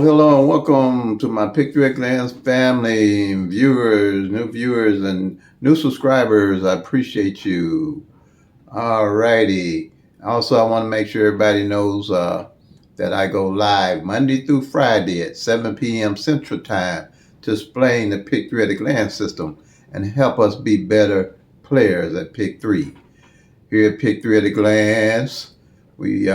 Hello, and welcome to my Pick Direct Lands family, new viewers, and new subscribers. I appreciate you. All righty. Also, I want to make sure everybody knows that I go live Monday through Friday at 7 p.m. Central Time to explain the Pick Direct Land system and help us be better players at Pick 3. Here at Pick Direct Lands, we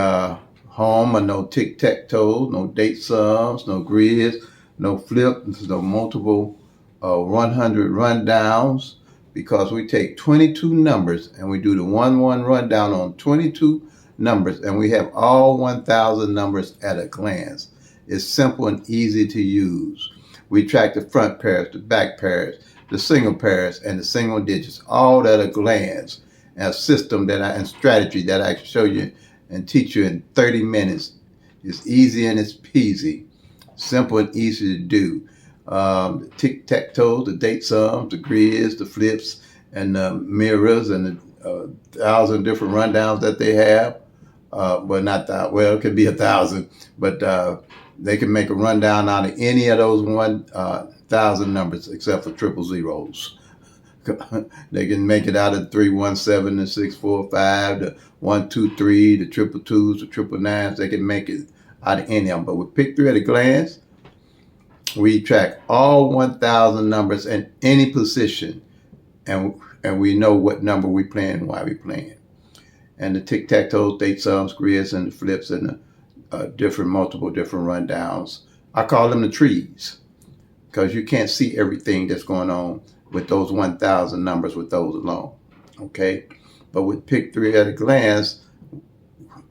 home of no tic-tac-toe, no date sums, no grids, no flips, no multiple 100 rundowns, because we take 22 numbers and we do the 1-1 rundown on 22 numbers, and we have all 1,000 numbers at a glance. It's simple and easy to use. We track the front pairs, the back pairs, the single pairs, and the single digits, all at a glance. And a system and strategy that I can show you and teach you in 30 minutes. It's easy and it's peasy. Simple and easy to do. The tic-tac-toe, the date sums, the grids, the flips, and the mirrors, and the 1,000 different rundowns that they have. It could be 1,000, but they can make a rundown out of any of those 1,000 numbers except for triple zeros. They can make it out of 317, the 645, the 123, the triple twos, the triple nines. They can make it out of any of them. But with Pick 3 at a glance, we track all 1,000 numbers in any position, and we know what number we playing and why we playing. And the tic-tac-toe, date sums, grids, and the flips, and the multiple different rundowns. I call them the trees, because you can't see everything that's going on with those 1,000 numbers with those alone, okay? But with Pick 3 at a glance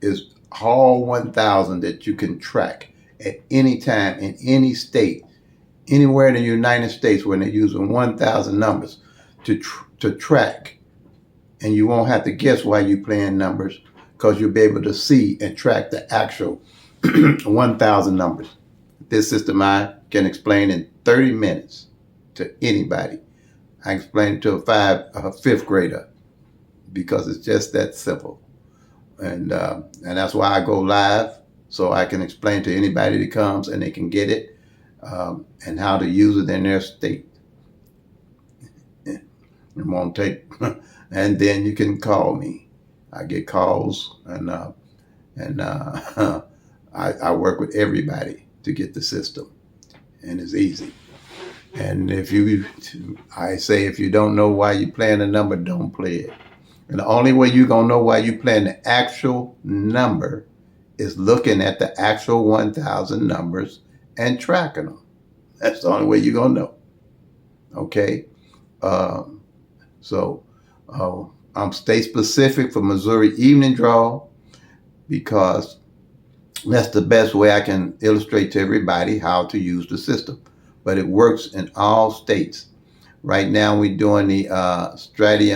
is all 1,000 that you can track at any time in any state, anywhere in the United States, where they're using 1,000 numbers to track, and you won't have to guess why you're playing numbers, because you'll be able to see and track the actual 1,000 numbers. This system I can explain in 30 minutes to anybody. I explain it to a fifth grader, because it's just that simple. And that's why I go live, so I can explain to anybody that comes and they can get it, and how to use it in their state. It won't take, and then you can call me. I get calls, and I work with everybody to get the system, and it's easy. And if you don't know why you're playing a number, don't play it. And the only way you're going to know why you're playing the actual number is looking at the actual 1,000 numbers and tracking them. That's the only way you're going to know. Okay? I'm state specific for Missouri evening draw, because that's the best way I can illustrate to everybody how to use the system. But it works in all states. Right now we're doing the strategy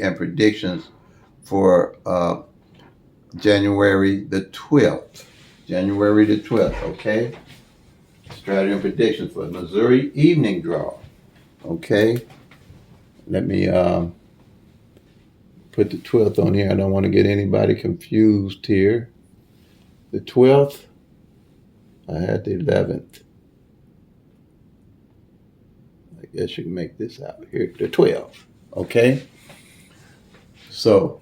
and predictions for January the 12th. January the 12th, okay? Strategy and predictions for Missouri evening draw. Okay? Let me put the 12th on here. I don't want to get anybody confused here. The 12th, I had the 11th. I guess you can make this out here, the 12th, okay? So,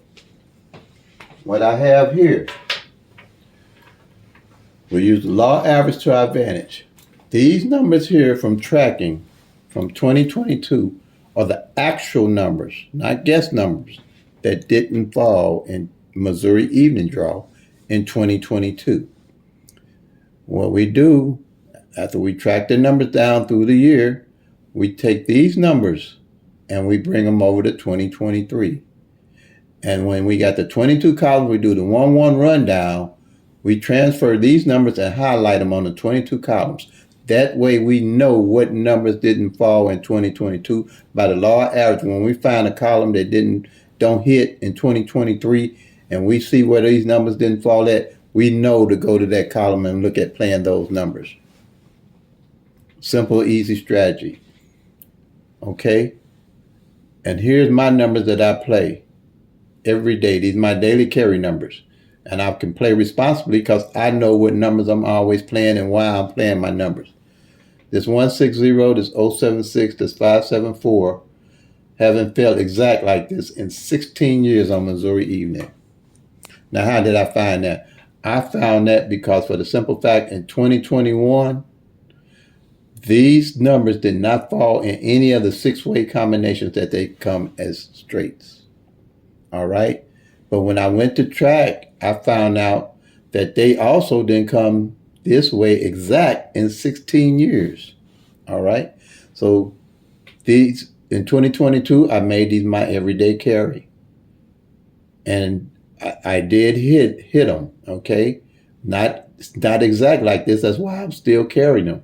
what I have here, we use the law average to our advantage. These numbers here from tracking from 2022 are the actual numbers, not guess numbers, that didn't fall in Missouri evening draw in 2022. What we do, after we track the numbers down through the year, we take these numbers and we bring them over to 2023. And when we got the 22 columns, we do the 1-1 rundown. We transfer these numbers and highlight them on the 22 columns. That way we know what numbers didn't fall in 2022 by the law average. When we find a column that don't hit in 2023, and we see where these numbers didn't fall at, we know to go to that column and look at playing those numbers. Simple, easy strategy. Okay? And here's my numbers that I play every day. These are my daily carry numbers. And I can play responsibly because I know what numbers I'm always playing and why I'm playing my numbers. This 160, this 076, this 574 haven't felt exact like this in 16 years on Missouri Evening. Now, how did I find that? I found that because for the simple fact in 2021, these numbers did not fall in any of the six-way combinations that they come as straights. All right? But when I went to track, I found out that they also didn't come this way exact in 16 years. All right? So these in 2022, I made these my everyday carry. And I did hit them, okay? Not exact like this. That's why I'm still carrying them.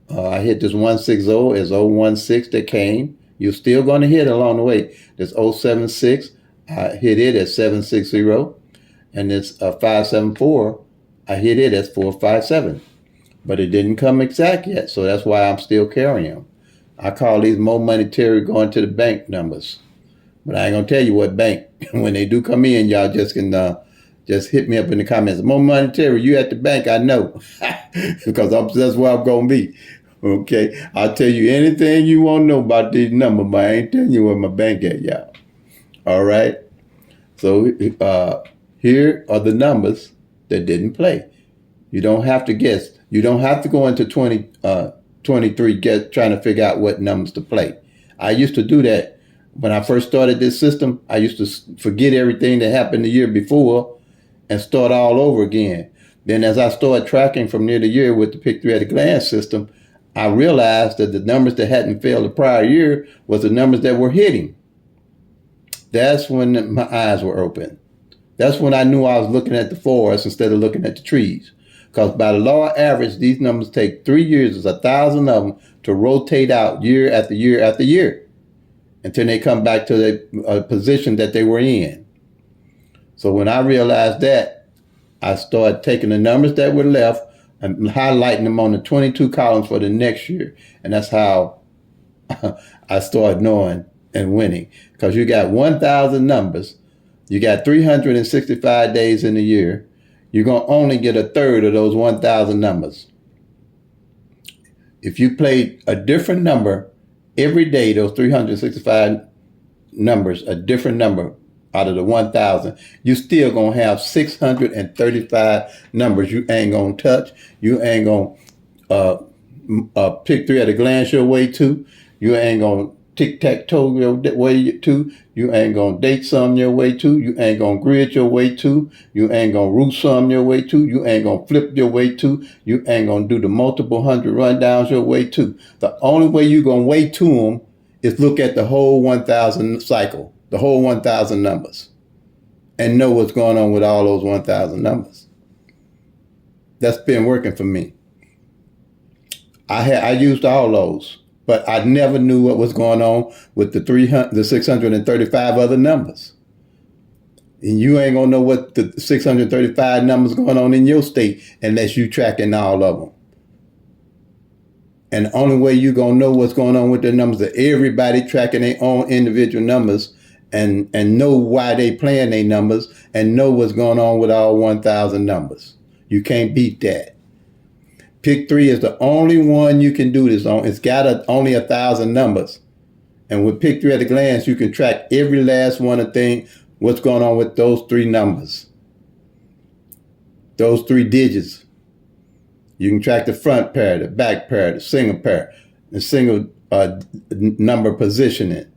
I hit this 160 as 016 that came. You're still going to hit along the way. This 076, I hit it at 760. And this 574, I hit it as 457. But it didn't come exact yet, so that's why I'm still carrying them. I call these more monetary going to the bank numbers. But I ain't going to tell you what bank. When they do come in, y'all just can just hit me up in the comments. More monetary, you at the bank, I know. Because that's where I'm going to be. Okay? I'll tell you anything you want to know about these numbers, but I ain't telling you where my bank at, y'all. All right? So here are the numbers that didn't play. You don't have to guess. You don't have to go into 23 trying to figure out what numbers to play. I used to do that. When I first started this system, I used to forget everything that happened the year before and start all over again. Then as I started tracking from year to year with the Pick 3 at a glance system, I realized that the numbers that hadn't failed the prior year was the numbers that were hitting. That's when my eyes were open. That's when I knew I was looking at the forest instead of looking at the trees. Because by the law of average, these numbers take 3 years, there's 1,000 of them, to rotate out year after year after year until they come back to the position that they were in. So when I realized that, I started taking the numbers that were left and highlighting them on the 22 columns for the next year. And that's how I started knowing and winning. Because you got 1,000 numbers, you got 365 days in a year, you're going to only get a third of those 1,000 numbers. If you played a different number every day, those 365 numbers, a different number out of the 1,000, you still going to have 635 numbers you ain't going to touch. You ain't going to pick 3 at a glance your way to. You ain't going to tic-tac-toe your way to. You ain't going to date some your way to. You ain't going to grid your way to. You ain't going to root some your way to. You ain't going to flip your way to. You ain't going to do the multiple 100 rundowns your way to. The only way you're going to way to them is look at the whole 1,000 cycle, the whole 1,000 numbers, and know what's going on with all those 1,000 numbers. That's been working for me. I used all those. But I never knew what was going on with the 635 other numbers. And you ain't going to know what the 635 numbers going on in your state unless you tracking all of them. And the only way you're going to know what's going on with the numbers is everybody tracking their own individual numbers and know why they playing their numbers and know what's going on with all 1,000 numbers. You can't beat that. Pick 3 is the only one you can do this on. It's got only 1,000 numbers. And with Pick 3 at a glance, you can track every last one of things, what's going on with those 3 numbers. Those 3 digits. You can track the front pair, the back pair, the single pair, the single number positioning,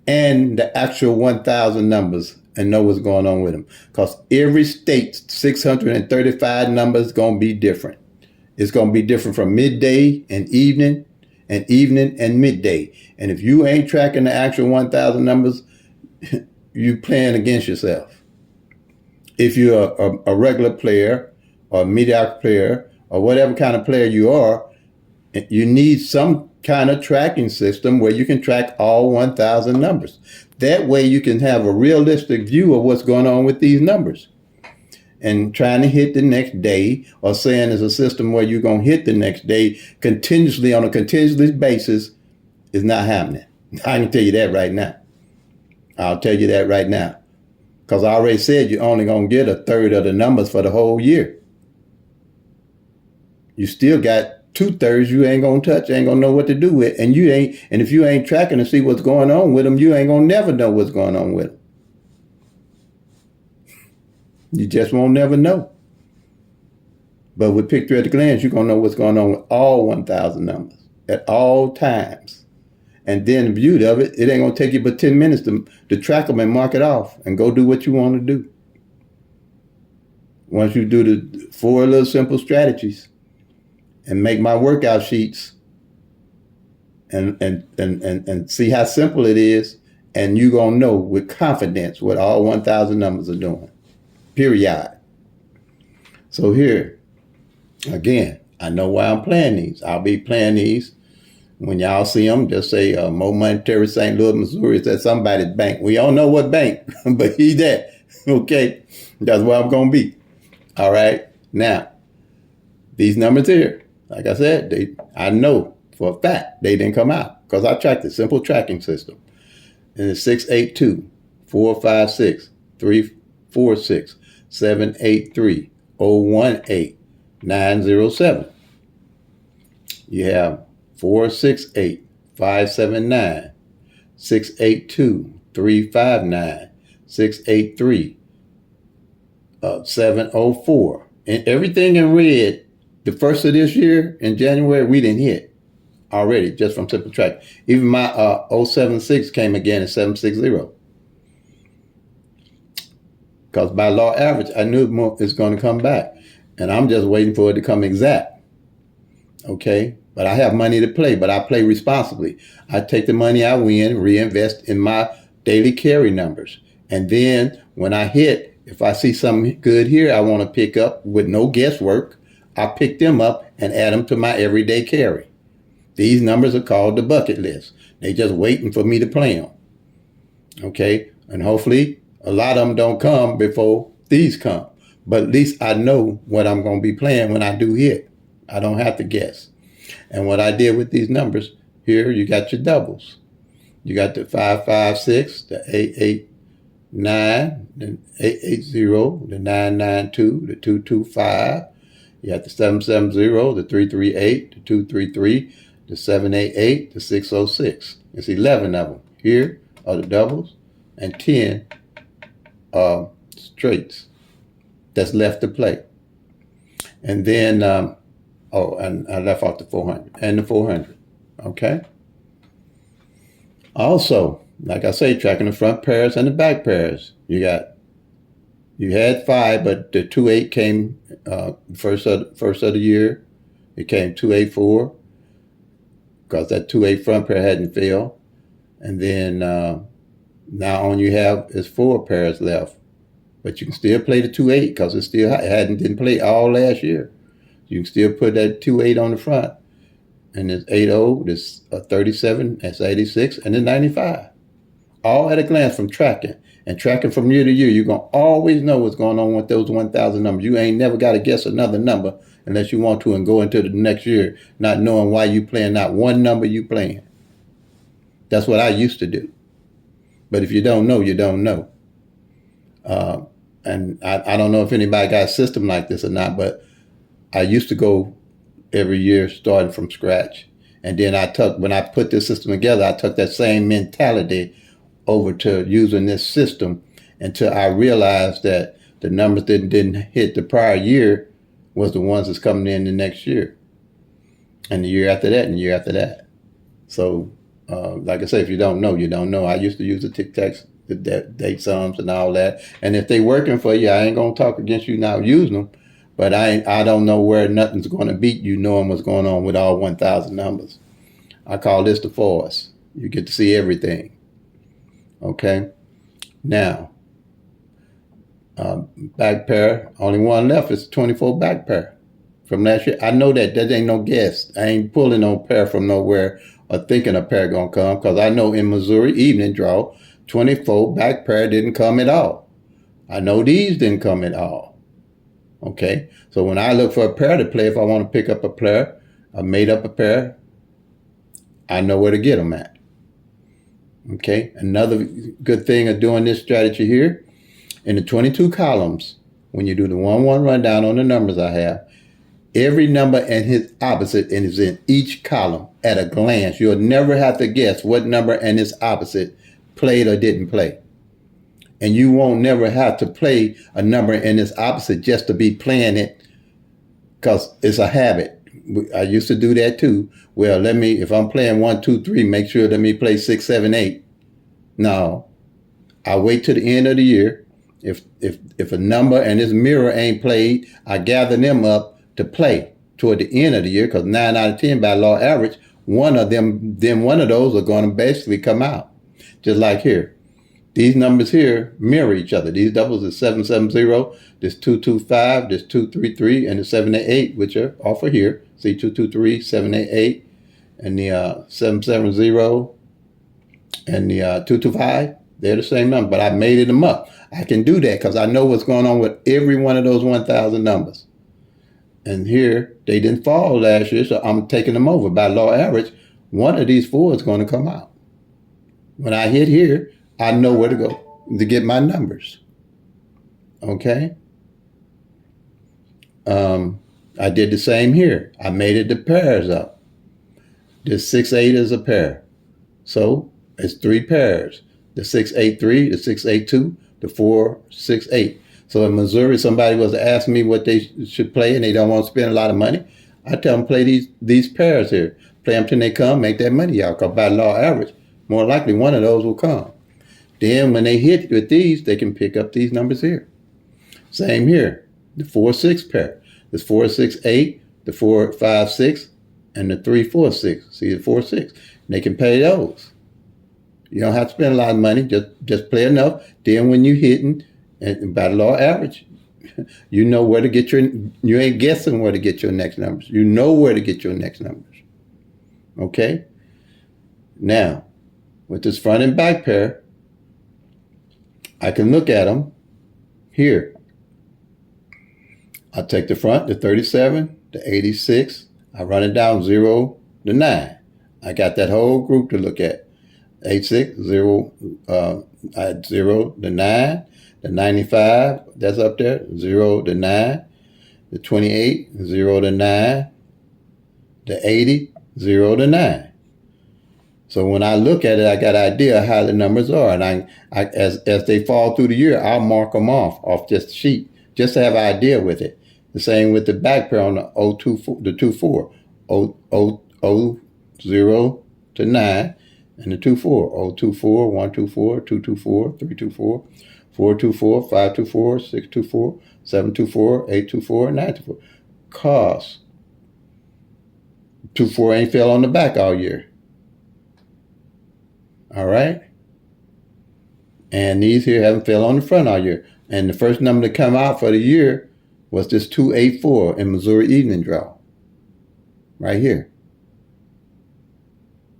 and the actual 1,000 numbers, and know what's going on with them. Because every state's 635 numbers is going to be different. It's going to be different from midday and evening and midday. And if you ain't tracking the actual 1,000 numbers, you playing against yourself. If you're a regular player or a mediocre player or whatever kind of player you are, you need some kind of tracking system where you can track all 1,000 numbers. That way you can have a realistic view of what's going on with these numbers. And trying to hit the next day, or saying there's a system where you're going to hit the next day continuously on a continuous basis, is not happening. I can tell you that right now. I'll tell you that right now. Because I already said you're only going to get a third of the numbers for the whole year. You still got 2/3 you ain't going to touch, ain't going to know what to do with. And if you ain't tracking to see what's going on with them, you ain't going to never know what's going on with them. You just won't never know. But with Pick 3 at a glance, you're going to know what's going on with all 1,000 numbers at all times. And then the beauty of it, it ain't going to take you but 10 minutes to track them and mark it off and go do what you want to do. Once you do the 4 little simple strategies and make my workout sheets and see how simple it is, and you're going to know with confidence what all 1,000 numbers are doing. Period. So here, again, I know why I'm playing these. I'll be playing these. When y'all see them, just say Mo Monetary St. Louis, Missouri. It's at somebody's bank. We don't know what bank, but he's there. Okay? That's where I'm going to be. All right? Now, these numbers here, like I said, I know for a fact they didn't come out because I tracked the simple tracking system. And it's 682 456 346 783 018 907. You have 468 579 682 359 683 704. And everything in red, the first of this year in January, we didn't hit already just from simple track. Even my 076 came again at 760. Because by law average, I knew it's going to come back. And I'm just waiting for it to come exact. Okay? But I have money to play, but I play responsibly. I take the money I win, reinvest in my daily carry numbers. And then when I hit, if I see something good here I want to pick up with no guesswork, I pick them up and add them to my everyday carry. These numbers are called the bucket list. They just waiting for me to play them. Okay? And hopefully a lot of them don't come before these come. But at least I know what I'm going to be playing when I do hit. I don't have to guess. And what I did with these numbers, here you got your doubles. You got the 556, the 889, the 880, the 992, the 225. You got the 770, the 338, the 233, the 788, the 606. It's 11 of them. Here are the doubles and 10 straights that's left to play. And then, and I left off the 400 and the 400. Okay. Also, like I say, tracking the front pairs and the back pairs. You had 5, but the 28 came first of the year. It came 284 because that 28 front pair hadn't failed. And then now on you have is 4 pairs left. But you can still play the 28 because it didn't play all last year. You can still put that 28 on the front. And there's 80, there's 37, that's 86, and then 95. All at a glance from tracking. And tracking from year to year, you're going to always know what's going on with those 1,000 numbers. You ain't never got to guess another number unless you want to and go into the next year not knowing why you playing not one number you playing. That's what I used to do. But if you don't know, you don't know. And I don't know if anybody got a system like this or not, but I used to go every year starting from scratch. And then when I put this system together, I took that same mentality over to using this system until I realized that the numbers that didn't hit the prior year was the ones that's coming in the next year. And the year after that, and the year after that. So, like I say, if you don't know, you don't know. I used to use the tic-tacs, the date sums and all that. And if they working for you, I ain't going to talk against you now using them. But I don't know where nothing's going to beat you knowing what's going on with all 1,000 numbers. I call this the force. You get to see everything. Okay? Now, back pair, only one left is 24 back pair from last year. I know that ain't no guess. I ain't pulling no pair from nowhere or thinking a pair going to come because I know in Missouri evening draw, 24 back pair didn't come at all. I know these didn't come at all. Okay, so when I look for a pair to play, if I want to pick up a pair, I made up a pair, I know where to get them at. Okay, another good thing of doing this strategy here In the 22 columns, when you do the 1-1 rundown on the numbers I have, every number and its opposite is in each column at a glance. You'll never have to guess what number and its opposite played or didn't play. And you won't never have to play a number and its opposite just to be playing it, because it's a habit. I used to do that too. Well, if I'm playing 1, 2, 3, make sure let me play 6, 7, 8. No, I wait till the end of the year. If a number and its mirror ain't played, I gather them up to play toward the end of the year, because 9 out of 10 by law average, one of those are going to basically come out. Just like here. These numbers here mirror each other. These doubles is 770, this 225, this 233, and the 788, which are off of here. See, 223, 788, and the 770 and the 225. They're the same number, but I made them up. I can do that because I know what's going on with every one of those 1,000 numbers. And here, they didn't fall last year, so I'm taking them over. By law average, one of these 4 is going to come out. When I hit here, I know where to go to get my numbers. Okay? I did the same here. I made it the pairs up. This 6-8 is a pair. So it's 3 pairs. The 6-8-3, the 6-8-2, the 4-6-8. So in Missouri, somebody was asking me what they should play and they don't want to spend a lot of money. I tell them play these pairs here. Play them till they come, make that money out. Because by law average, more likely one of those will come. Then when they hit with these, they can pick up these numbers here. Same here. The 4-6 pair. This 4-6-8, the 4-5-6, and the 3-4-6. See the 4-6. They can pay those. You don't have to spend a lot of money. Just play enough. Then when you hitting, and by the law average, you know where to get you ain't guessing where to get your next numbers. You know where to get your next numbers. Okay? Now, with this front and back pair, I can look at them here. I take the front, the 37, the 86. I run it down 0 to 9. I got that whole group to look at. 86, 0, 0 to 9. The 95, that's up there, 0 to 9. The 28, 0 to 9. The 80, 0 to 9. So when I look at it, I got an idea how the numbers are. And as they fall through the year, I'll mark them off just the sheet, just to have an idea with it. The same with the back pair on the 24, 0 to 9, and the 24, 024, 124, 224, 324, 424, 524, 624, 724, 824, 924. Cause 24 ain't fell on the back all year. All right? And these here haven't fell on the front all year. And the first number to come out for the year was this 284 in Missouri evening draw. Right here.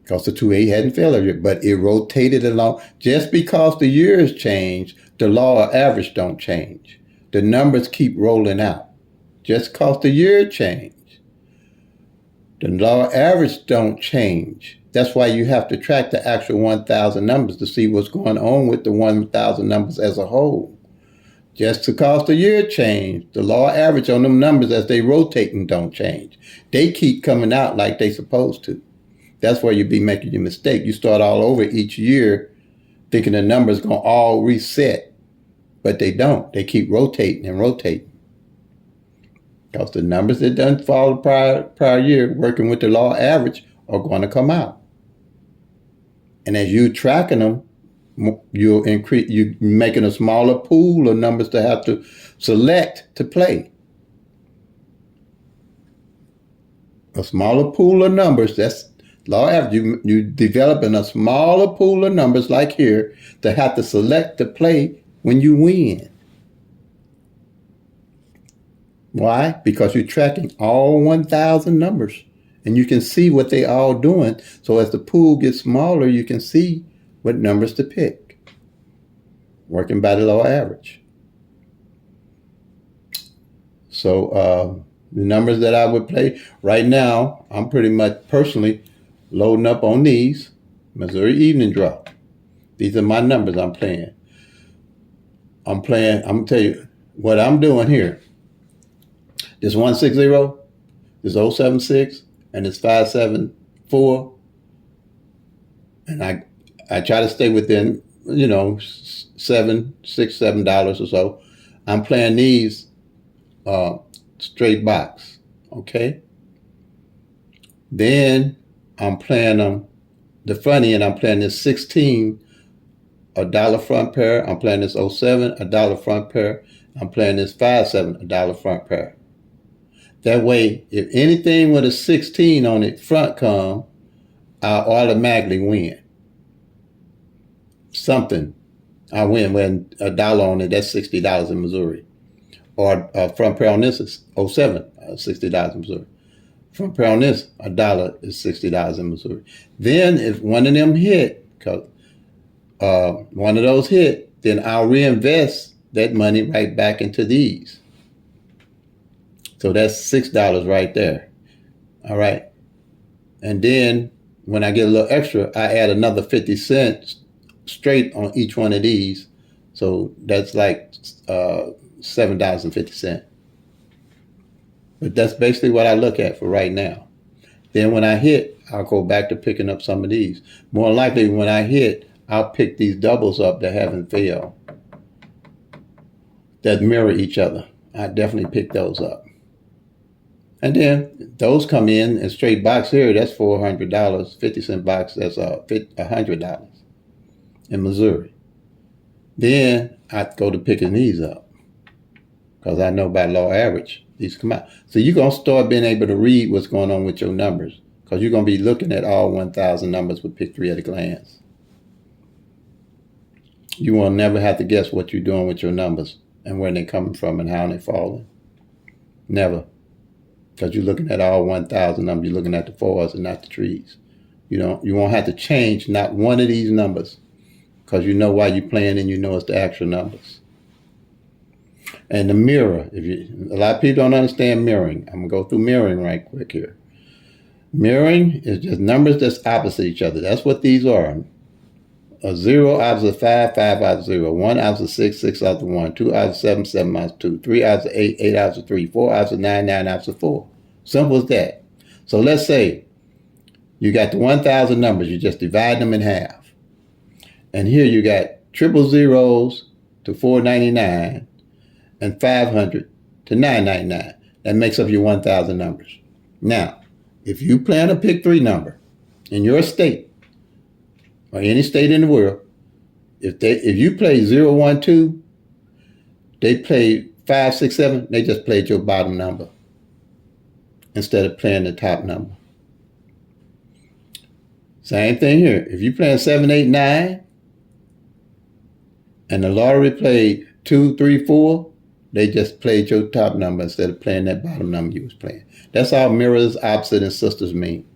Because the 2-8 hadn't fell every year, but it rotated along. Just because the years change, the law of average don't change. The numbers keep rolling out. Just because the year changed, the law of average don't change. That's why you have to track the actual 1,000 numbers to see what's going on with the 1,000 numbers as a whole. Just because the year changed, the law of average on them numbers as they rotate and don't change. They keep coming out like they supposed to. That's where you be making your mistake. You start all over each year thinking the numbers going to all reset, but they don't. They keep rotating and rotating. Because the numbers that done follow the prior year working with the law of average are going to come out. And as you tracking them, you're making a smaller pool of numbers to have to select to play. A smaller pool of numbers, that's law of average. You developing a smaller pool of numbers like here to have to select to play when you win. Why? Because you're tracking all 1,000 numbers. And you can see what they all doing. So as the pool gets smaller, you can see what numbers to pick. Working by the law of average. So the numbers that I would play right now, I'm pretty much personally loading up on these. Missouri evening draw. These are my numbers I'm playing. I'm gonna tell you what I'm doing here. This 160, this 076, and this 574, and I try to stay within, $7 or so. I'm playing these straight box, okay? Then I'm playing them, the front end, I'm playing this 16, $1 front pair. I'm playing this 07, $1 front pair. I'm playing this 57, $1 front pair. That way, if anything with a 16 on it front come, I automatically win. Something, I win when $1 on it, that's $60 in Missouri. Or front pair on this is 07, $60 in Missouri. Front pair on this, $1 is $60 in Missouri. Then if one of them hit, because one of those hit, then I'll reinvest that money right back into these. So that's $6 right there. All right. And then when I get a little extra, I add another 50 cents straight on each one of these. So that's like $7.50. But that's basically what I look at for right now. Then when I hit, I'll go back to picking up some of these. More likely when I hit, I'll pick these doubles up that haven't failed, that mirror each other. I definitely pick those up. And then those come in straight box here, that's $400. 50-cent box, that's $100 in Missouri. Then I go to picking these up because I know by law average, these come out. So you're going to start being able to read what's going on with your numbers because you're going to be looking at all 1,000 numbers with Pick 3 at a glance. You will never have to guess what you're doing with your numbers and where they're coming from and how they're falling. Never. Because you're looking at all 1,000 numbers. You're looking at the fours and not the trees. You won't have to change not one of these numbers because you know why you're playing and you know it's the actual numbers. And the mirror, a lot of people don't understand mirroring. I'm going to go through mirroring right quick here. Mirroring is just numbers that's opposite each other. That's what these are. A 0 opposite 5, 5 opposite 0. 1 opposite 6, 6 opposite 1. 2 opposite 7, 7 opposite 2. 3 opposite 8, 8 opposite 3. 4 opposite 9, 9 opposite 4. Simple as that. So let's say you got the 1,000 numbers. You just divide them in half. And here you got triple zeros to 499 and 500 to 999. That makes up your 1,000 numbers. Now, if you plan a Pick 3 number in your state, or any state in the world, if you play 0, 1, 2, they play 5, 6, 7, they just played your bottom number instead of playing the top number. Same thing here. If you playing 7, 8, 9, and the lottery played 2, 3, 4, they just played your top number instead of playing that bottom number you was playing. That's all mirrors, opposite, and sisters mean.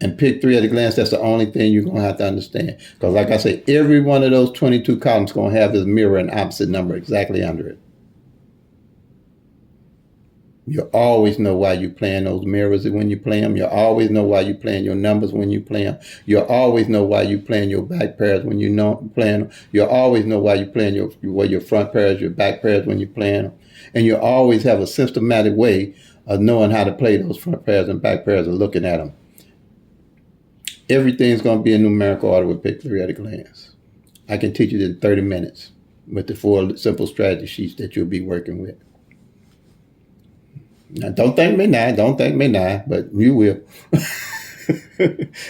And Pick 3 at a glance, that's the only thing you're going to have to understand. Because like I say, every one of those 22 columns is going to have this mirror and opposite number exactly under it. You always know why you're playing those mirrors when you play them. You always know why you're playing your numbers when you play them. You always know why you're playing your back pairs when you're playing them. You always know why you're playing your front pairs, your back pairs when you're playing them. And you always have a systematic way of knowing how to play those front pairs and back pairs and looking at them. Everything's going to be in numerical order with Pick 3 at a glance. I can teach you in 30 minutes with the 4 simple strategy sheets that you'll be working with. Now, don't thank me now, but you will.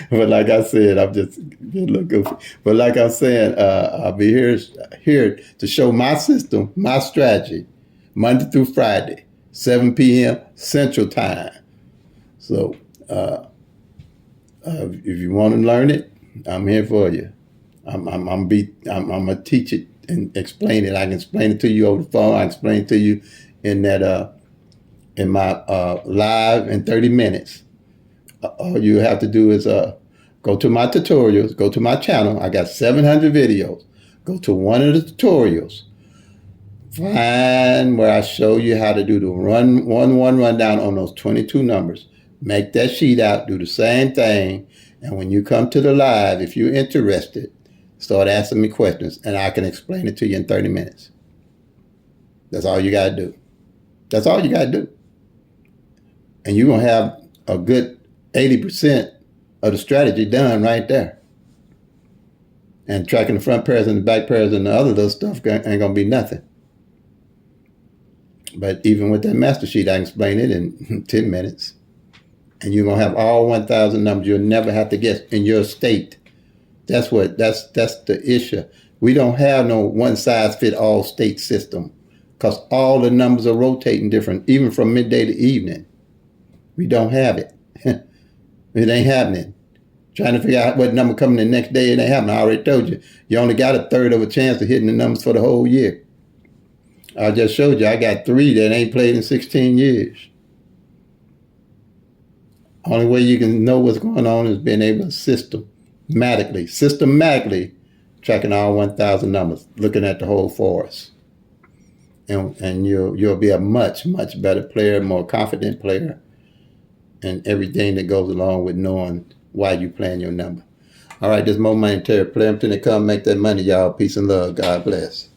But like I said, I'm just being a little goofy. But like I'm saying, I'll be here to show my system, my strategy, Monday through Friday, 7 p.m. Central Time. So, if you want to learn it, I'm here for you. I'm gonna teach it and explain it. I can explain it to you over the phone. I can explain it to you in that in my live in 30 minutes. All you have to do is go to my tutorials, go to my channel. I got 700 videos. Go to one of the tutorials. Find where I show you how to do the rundown on those 22 numbers. Make that sheet out, do the same thing, and when you come to the live, if you're interested, Start asking me questions, and I can explain it to you in 30 minutes. That's all you got to do. That's all you got to do. And you're going to have a good 80% of the strategy done right there. And tracking the front pairs and the back pairs and the other little stuff ain't going to be nothing. But even with that master sheet, I can explain it in 10 minutes. And you're going to have all 1,000 numbers. You'll never have to guess in your state. That's the issue. We don't have no one-size-fit-all state system because all the numbers are rotating different, even from midday to evening. We don't have it. It ain't happening. Trying to figure out what number coming the next day, it ain't happening. I already told you. You only got a third of a chance of hitting the numbers for the whole year. I just showed you I got 3 that ain't played in 16 years. Only way you can know what's going on is being able to systematically tracking all 1,000 numbers, looking at the whole forest. And you'll be a much, much better player, more confident player, and everything that goes along with knowing why you playing your number. All right, this is Mo Money Terry. Play them till they come, make that money, y'all. Peace and love. God bless.